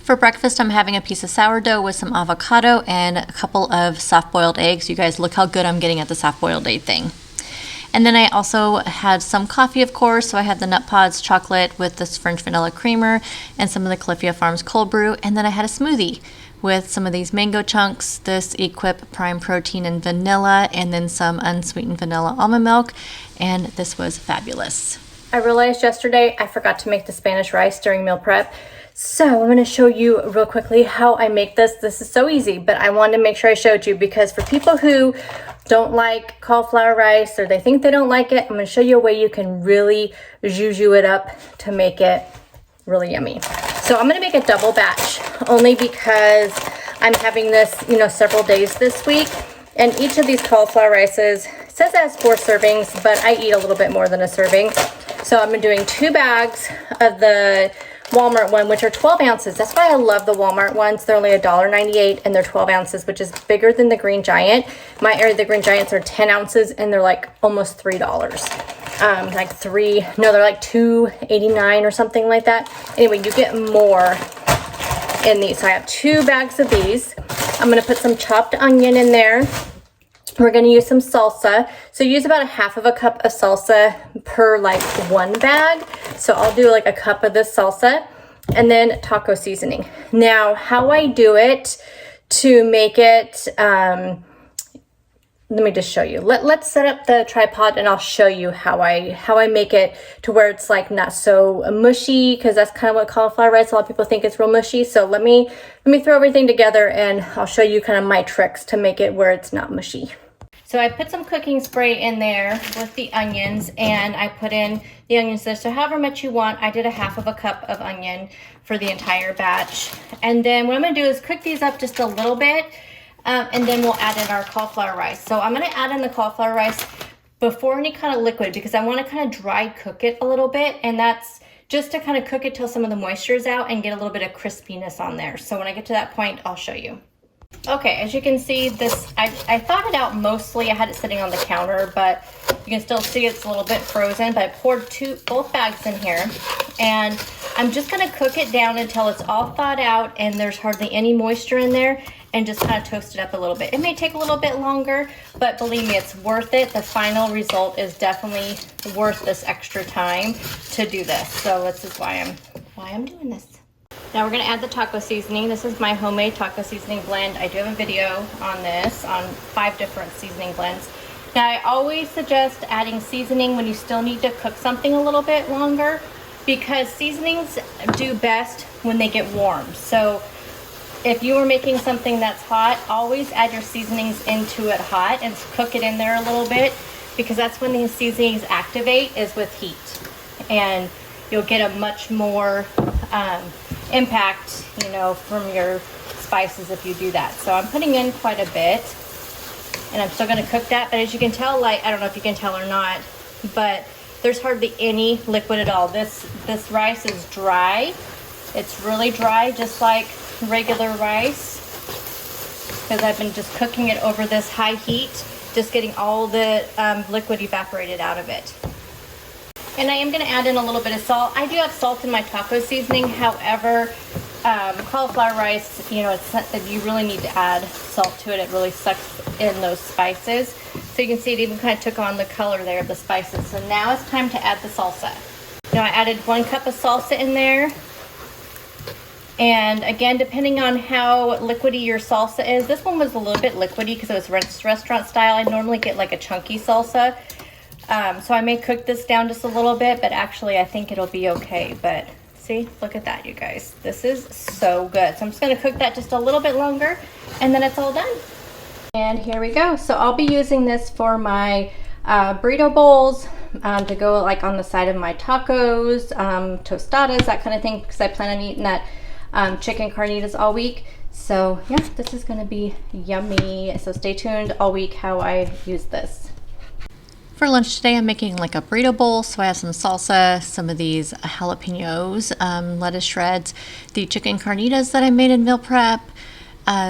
For breakfast, I'm having a piece of sourdough with some avocado and a couple of soft-boiled eggs. You guys, look how good I'm getting at the soft-boiled egg thing. And then I also had some coffee, of course, so I had the Nut Pods chocolate with this French vanilla creamer and some of the Califia Farms cold brew, and then I had a smoothie with some of these mango chunks, this Equip Prime Protein and vanilla, and then some unsweetened vanilla almond milk, and this was fabulous. I realized yesterday I forgot to make the Spanish rice during meal prep. So I'm going to show you real quickly how I make this. This is so easy, but I wanted to make sure I showed you because for people who don't like cauliflower rice or they think they don't like it, I'm going to show you a way you can really zhuzh it up to make it really yummy. So I'm going to make a double batch only because I'm having this, several days this week. And each of these cauliflower rices says it has 4 servings, but I eat a little bit more than a serving. So I'm doing 2 bags of the Walmart one, which are 12 ounces. That's why I love the Walmart ones. They're only $1.98 and they're 12 ounces, which is bigger than the Green Giant. My area, the Green Giants are 10 ounces and they're like almost $3. They're like $2.89 or something like that. Anyway, you get more in these. So I have 2 bags of these. I'm going to put some chopped onion in there. We're going to use some salsa. So use about 1/2 cup of salsa per 1 bag. So I'll do a cup of this salsa and then taco seasoning. Now, how I do it to make it, let me just show you. Let's set up the tripod and I'll show you how I make it to where it's not so mushy, because that's kind of what cauliflower rice, a lot of people think it's real mushy. So let me throw everything together and I'll show you kind of my tricks to make it where it's not mushy. So I put some cooking spray in there with the onions, and I put in the onions there. So however much you want, I did 1/2 cup of onion for the entire batch. And then what I'm going to do is cook these up just a little bit, and then we'll add in our cauliflower rice. So I'm going to add in the cauliflower rice before any kind of liquid because I want to kind of dry cook it a little bit, and that's just to kind of cook it till some of the moisture is out and get a little bit of crispiness on there. So when I get to that point, I'll show you. Okay, as you can see, this I thawed it out mostly. I had it sitting on the counter, but you can still see it's a little bit frozen. But I poured both bags in here, and I'm just going to cook it down until it's all thawed out and there's hardly any moisture in there, and just kind of toast it up a little bit. It may take a little bit longer, but believe me, it's worth it. The final result is definitely worth this extra time to do this. So this is why I'm doing this. Now we're going to add the taco seasoning. This is my homemade taco seasoning blend. I do have a video on this, on 5 different seasoning blends. Now I always suggest adding seasoning when you still need to cook something a little bit longer, because seasonings do best when they get warm. So if you were making something that's hot, always add your seasonings into it hot and cook it in there a little bit, because that's when these seasonings activate, is with heat. And you'll get a much more impact, from your spices if you do that. So I'm putting in quite a bit, and I'm still going to cook that. But as you can tell, I don't know if you can tell or not, but there's hardly any liquid at all. This rice is dry. It's really dry, just like regular rice, because I've been just cooking it over this high heat, just getting all the liquid evaporated out of it. And I am going to add in a little bit of salt. I do have salt in my taco seasoning. However, cauliflower rice, you really need to add salt to it. It really sucks in those spices. So you can see it even kind of took on the color there of the spices. So now it's time to add the salsa. Now I added 1 cup of salsa in there. And again, depending on how liquidy your salsa is, this one was a little bit liquidy because it was restaurant style. I normally get a chunky salsa. So I may cook this down just a little bit, but actually I think it'll be okay. But see, look at that, you guys. This is so good. So I'm just going to cook that just a little bit longer, and then it's all done. And here we go. So I'll be using this for my burrito bowls, to go on the side of my tacos, tostadas, that kind of thing, because I plan on eating that chicken carnitas all week. So yeah, this is going to be yummy. So stay tuned all week how I use this. For lunch today, I'm making a burrito bowl. So I have some salsa, some of these jalapenos, lettuce shreds, the chicken carnitas that I made in meal prep,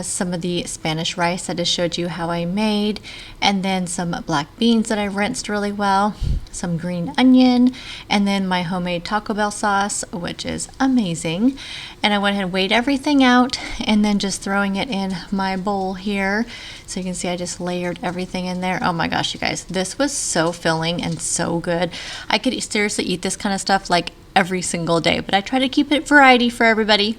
some of the Spanish rice I just showed you how I made, and then some black beans that I rinsed really well, some green onion, and then my homemade Taco Bell sauce, which is amazing. And I went ahead and weighed everything out, and then just throwing it in my bowl here. So you can see I just layered everything in there. Oh my gosh, you guys, this was so filling and so good. I could seriously eat this kind of stuff like every single day, but I try to keep it variety for everybody.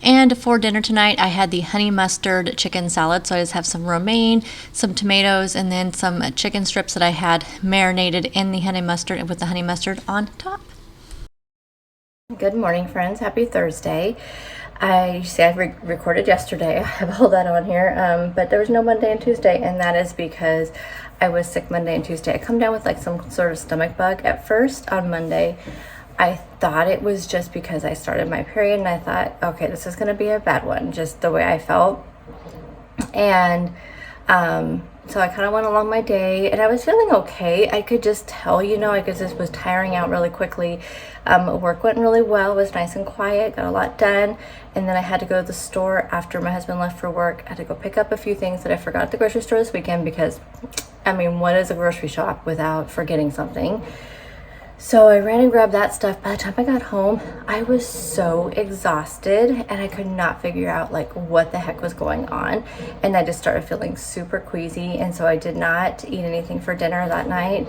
And for dinner tonight, I had the honey mustard chicken salad. So I just have some romaine, some tomatoes, and then some chicken strips that I had marinated in the honey mustard and with the honey mustard on top. Good morning, friends. Happy Thursday. I recorded yesterday. I have all that on here, but there was no Monday and Tuesday, and that is because I was sick Monday and Tuesday. I come down with like some sort of stomach bug at first on Monday. I thought it was just because I started my period, and I thought, okay, this is going to be a bad one, just the way I felt. And so I kind of went along my day, and I was feeling okay. I could just tell, I just was tiring out really quickly. Work went really well. It was nice and quiet, got a lot done. And then I had to go to the store after my husband left for work. I had to go pick up a few things that I forgot at the grocery store this weekend because, what is a grocery shop without forgetting something? So I ran and grabbed that stuff. By the time I got home, I was so exhausted, and I could not figure out like what the heck was going on. And I just started feeling super queasy. And so I did not eat anything for dinner that night.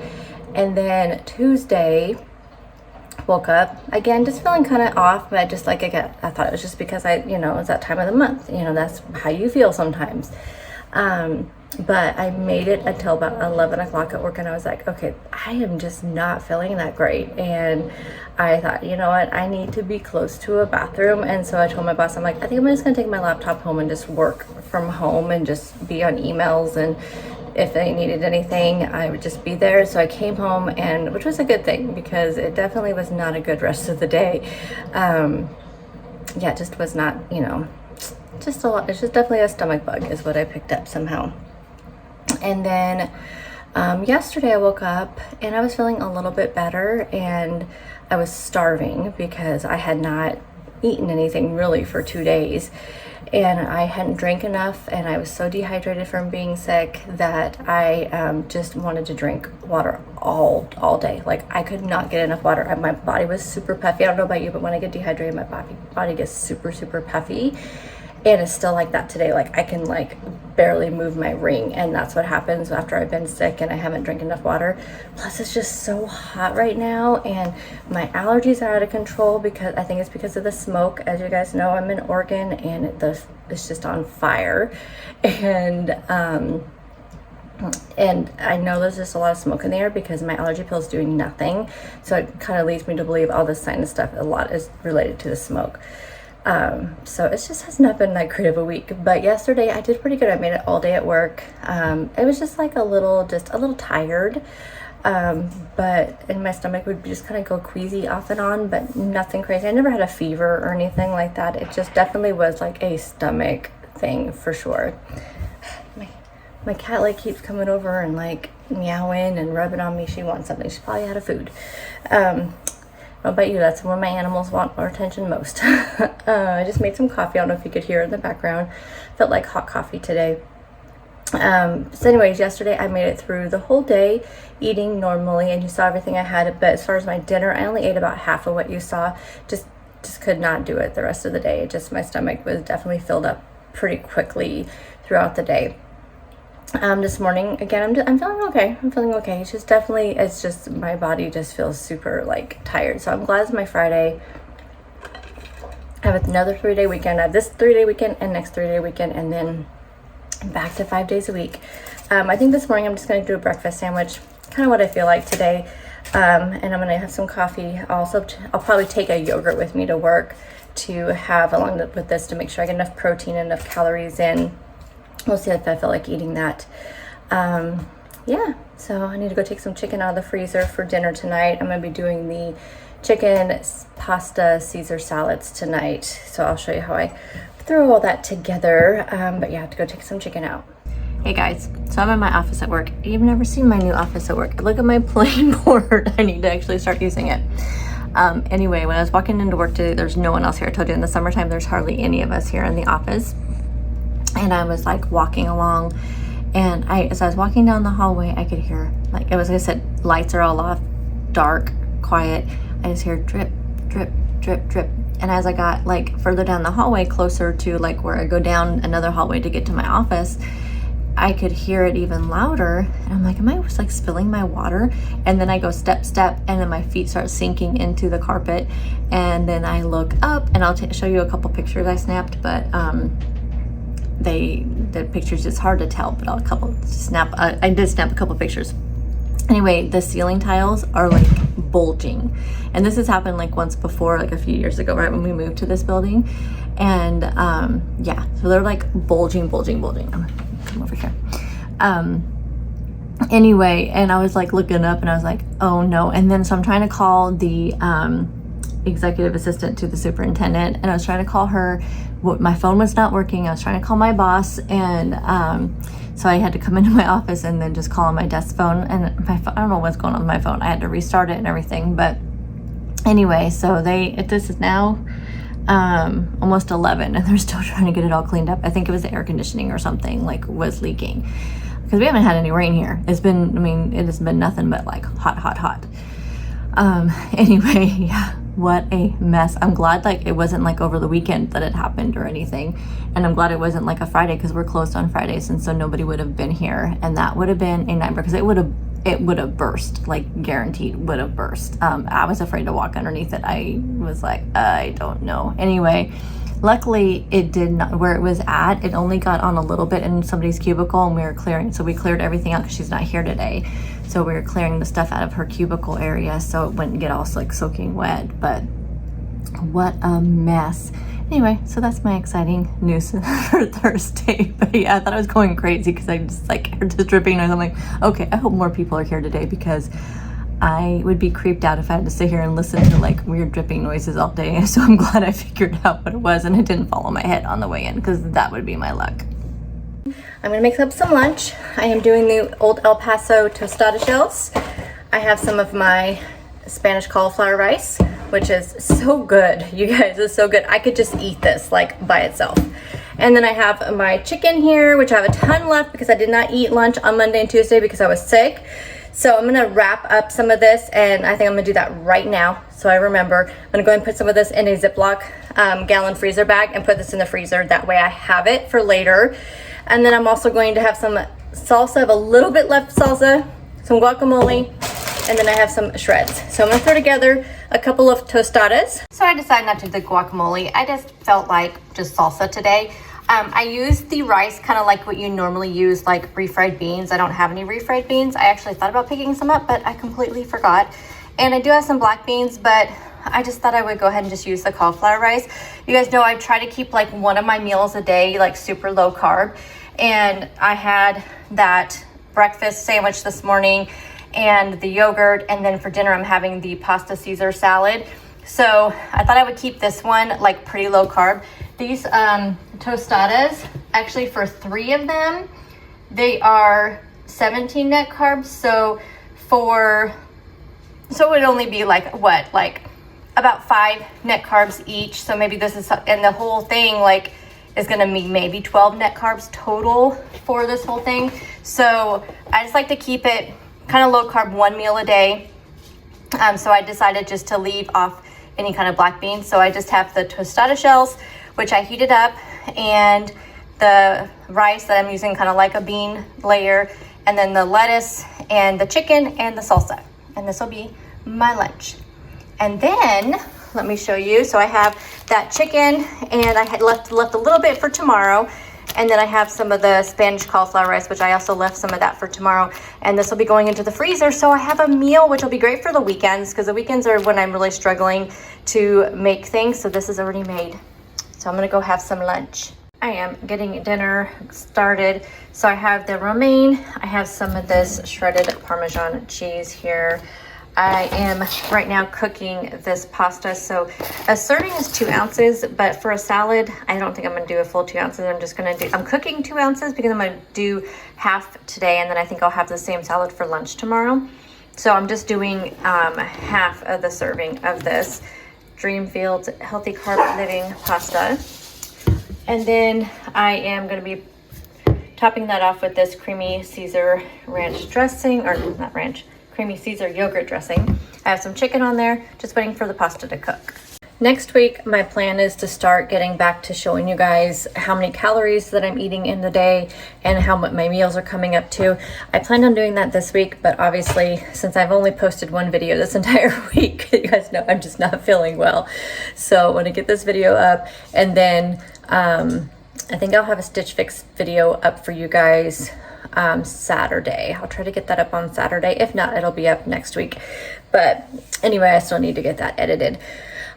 And then Tuesday, woke up again, just feeling kind of off, but just like, I thought it was just because it was that time of the month, that's how you feel sometimes. But I made it until about 11 o'clock at work, and I was like, okay, I am just not feeling that great. And I thought, you know what, I need to be close to a bathroom. And so I told my boss, I'm like, I think I'm just gonna take my laptop home and just work from home and just be on emails, and if they needed anything, I would just be there. So I came home, and which was a good thing because it definitely was not a good rest of the day. It just was not, just a lot. It's just definitely a stomach bug is what I picked up somehow. And then yesterday I woke up and I was feeling a little bit better, and I was starving because I had not eaten anything really for 2 days, and I hadn't drank enough, and I was so dehydrated from being sick that I just wanted to drink water all day. Like I could not get enough water. My body was super puffy. I don't know about you, but when I get dehydrated, my body gets super puffy. And it's still like that today. Like I can like barely move my ring, and that's what happens after I've been sick and I haven't drank enough water. Plus it's just so hot right now, and my allergies are out of control because I think it's because of the smoke. As you guys know, I'm in Oregon, and it's just on fire. And I know there's just a lot of smoke in the air because my allergy pill is doing nothing. So it kind of leads me to believe all this sinus stuff, a lot is related to the smoke. So it just has not been that great of a week, but yesterday I did pretty good. I made it all day at work. It was just like a little tired. And my stomach would just kind of go queasy off and on, but nothing crazy. I never had a fever or anything like that. It just definitely was like a stomach thing for sure. My cat like keeps coming over and like meowing and rubbing on me. She wants something. She's probably out of food. What about you? That's where my animals want our attention most. I just made some coffee. I don't know if you could hear it in the background. Felt like hot coffee today. So anyways, yesterday I made it through the whole day eating normally, and you saw everything I had. But as far as my dinner, I only ate about half of what you saw. Just could not do it the rest of the day. My stomach was definitely filled up pretty quickly throughout the day. This morning, again, I'm feeling okay. It's just my body just feels super like tired. So I'm glad it's my Friday. I have another 3-day weekend. I have this 3-day weekend and next 3-day weekend, and then back to 5 days a week. I think this morning I'm just going to do a breakfast sandwich, kind of what I feel like today. And I'm going to have some coffee. I'll probably take a yogurt with me to work to have along with this to make sure I get enough protein, enough calories in. We'll see if I feel like eating that. So I need to go take some chicken out of the freezer for dinner tonight. I'm going to be doing the chicken pasta Caesar salads tonight. So I'll show you how I throw all that together. But yeah, I have to go take some chicken out. Hey guys, so I'm in my office at work. You've never seen my new office at work. Look at my plain board. I need to actually start using it. Anyway, when I was walking into work today, there's no one else here. I told you in the summertime, there's hardly any of us here in the office. and I was like walking along, and as I was walking down the hallway, I could hear, like, it was, like I said, lights are all off, dark, quiet. I just hear drip, drip, drip, drip. And as I got like further down the hallway, closer to like where I go down another hallway to get to my office, I could hear it even louder. And I'm like, am I just like spilling my water? And then I go step, step, and then my feet start sinking into the carpet. And then I look up, and I'll show you a couple pictures I snapped, but the pictures, it's hard to tell, but I did snap a couple pictures. Anyway, the ceiling tiles are like bulging, and this has happened like once before, like a few years ago, right when we moved to this building. And yeah, so they're like bulging. I'm gonna come over here. Anyway, and I was like looking up, and I was like, oh no. And then so I'm trying to call the executive assistant to the superintendent, and I was trying to call her. My phone was not working. I was trying to call my boss, and so I had to come into my office and then just call on my desk phone. And my phone, I don't know what's going on with my phone. I had to restart it and everything. But anyway, so this is now almost 11, and they're still trying to get it all cleaned up. I think it was the air conditioning or something like was leaking, because we haven't had any rain here. It has been nothing but like hot. Anyway, yeah, what a mess. I'm glad like it wasn't like over the weekend that it happened or anything. And I'm glad it wasn't like a Friday, because we're closed on Fridays, and so nobody would have been here, and that would have been a nightmare, because it would have burst, like guaranteed would have burst. I was afraid to walk underneath it. I was like, I don't know. Anyway, luckily it did not, where it was at, it only got on a little bit in somebody's cubicle, and we were clearing, so we cleared everything out because she's not here today. So we were clearing the stuff out of her cubicle area so it wouldn't get all like soaking wet. But what a mess. Anyway, so that's my exciting news for Thursday. But yeah, I thought I was going crazy because I just like heard this dripping noise. I'm like, okay, I hope more people are here today, because I would be creeped out if I had to sit here and listen to like weird dripping noises all day. So I'm glad I figured out what it was, and it didn't fall on my head on the way in, because that would be my luck. I'm gonna make up some lunch. I am doing the old El Paso tostada shells. I have some of my Spanish cauliflower rice, which is so good. You guys, it's so good. I could just eat this like by itself. And then I have my chicken here, which I have a ton left because I did not eat lunch on Monday and Tuesday because I was sick. So I'm gonna wrap up some of this, and I think I'm gonna do that right now. So I remember, I'm gonna go ahead and put some of this in a Ziploc gallon freezer bag and put this in the freezer. That way I have it for later. And then I'm also going to have some salsa. I have a little bit left salsa, some guacamole, and then I have some shreds. So I'm gonna throw together a couple of tostadas. So I decided not to do the guacamole. I just felt like just salsa today. I used the rice kind of like what you normally use, like refried beans. I don't have any refried beans. I actually thought about picking some up, but I completely forgot. And I do have some black beans, but I just thought I would go ahead and just use the cauliflower rice. You guys know I try to keep like one of my meals a day, like super low carb. And I had that breakfast sandwich this morning and the yogurt. And then for dinner, I'm having the pasta Caesar salad. So I thought I would keep this one like pretty low carb. These tostadas, actually for 3 of them, they are 17 net carbs. So it would only be like what, like about 5 net carbs each. So maybe this is, and the whole thing like is gonna be maybe 12 net carbs total for this whole thing. So I just like to keep it kind of low carb, 1 meal a day. So I decided just to leave off any kind of black beans. So I just have the tostada shells, which I heated up, and the rice that I'm using kind of like a bean layer, and then the lettuce and the chicken and the salsa. And this will be my lunch. And then let me show you. So I have that chicken, and I had left a little bit for tomorrow. And then I have some of the Spanish cauliflower rice, which I also left some of that for tomorrow. And this will be going into the freezer. So I have a meal, which will be great for the weekends, because the weekends are when I'm really struggling to make things. So this is already made. So I'm gonna go have some lunch. I am getting dinner started. So I have the romaine. I have some of this shredded Parmesan cheese here. I am right now cooking this pasta. So a serving is 2 ounces, but for a salad, I don't think I'm gonna do a full 2 ounces. I'm cooking 2 ounces because I'm gonna do half today, and then I think I'll have the same salad for lunch tomorrow. So I'm just doing half of the serving of this Dreamfields Healthy Carb Living pasta. And then I am going to be topping that off with this creamy Caesar ranch dressing, or not ranch, creamy Caesar yogurt dressing. I have some chicken on there, just waiting for the pasta to cook. Next week, my plan is to start getting back to showing you guys how many calories that I'm eating in the day and how much my meals are coming up to. I planned on doing that this week, but obviously, since I've only posted one video this entire week, you guys know I'm just not feeling well. So I want to get this video up, and then I think I'll have a Stitch Fix video up for you guys Saturday. I'll try to get that up on Saturday. If not, it'll be up next week. But anyway, I still need to get that edited.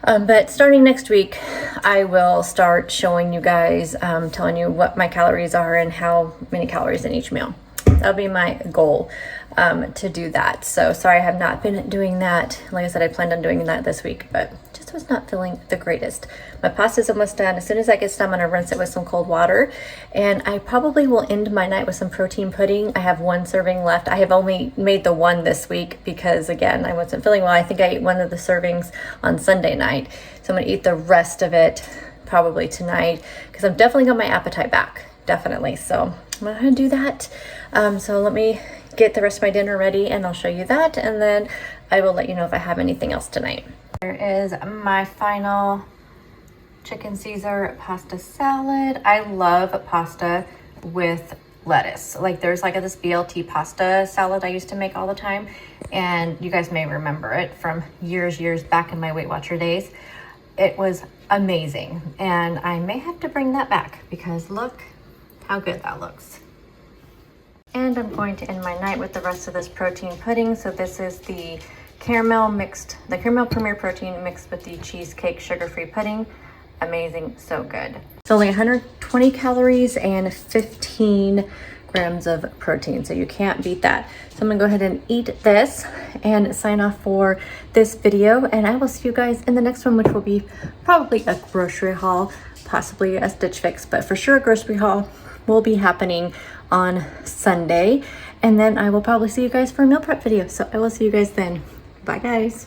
But starting next week, I will start showing you guys, telling you what my calories are and how many calories in each meal. That'll be my goal to do that. So sorry I have not been doing that. Like I said, I planned on doing that this week, but just was not feeling the greatest. My pasta's almost done. As soon as that gets done, I'm gonna rinse it with some cold water. And I probably will end my night with some protein pudding. I have one serving left. I have only made the one this week because, again, I wasn't feeling well. I think I ate one of the servings on Sunday night. So I'm gonna eat the rest of it probably tonight because I'm definitely got my appetite back, definitely. So I'm gonna do that. So let me get the rest of my dinner ready and I'll show you that. And then I will let you know if I have anything else tonight. Here is my final chicken Caesar pasta salad. I love pasta with lettuce. Like there's like this BLT pasta salad I used to make all the time. And you guys may remember it from years back in my Weight Watcher days. It was amazing. And I may have to bring that back because look how good that looks. And I'm going to end my night with the rest of this protein pudding. So this is the caramel Premier protein mixed with the cheesecake sugar-free pudding. Amazing, so good. It's only 120 calories and 15 grams of protein, so you can't beat that. So I'm gonna go ahead and eat this and sign off for this video, and I will see you guys in the next one, which will be probably a grocery haul, possibly a Stitch Fix, but for sure a grocery haul will be happening on Sunday. And then I will probably see you guys for a meal prep video. So I will see you guys then. Bye guys.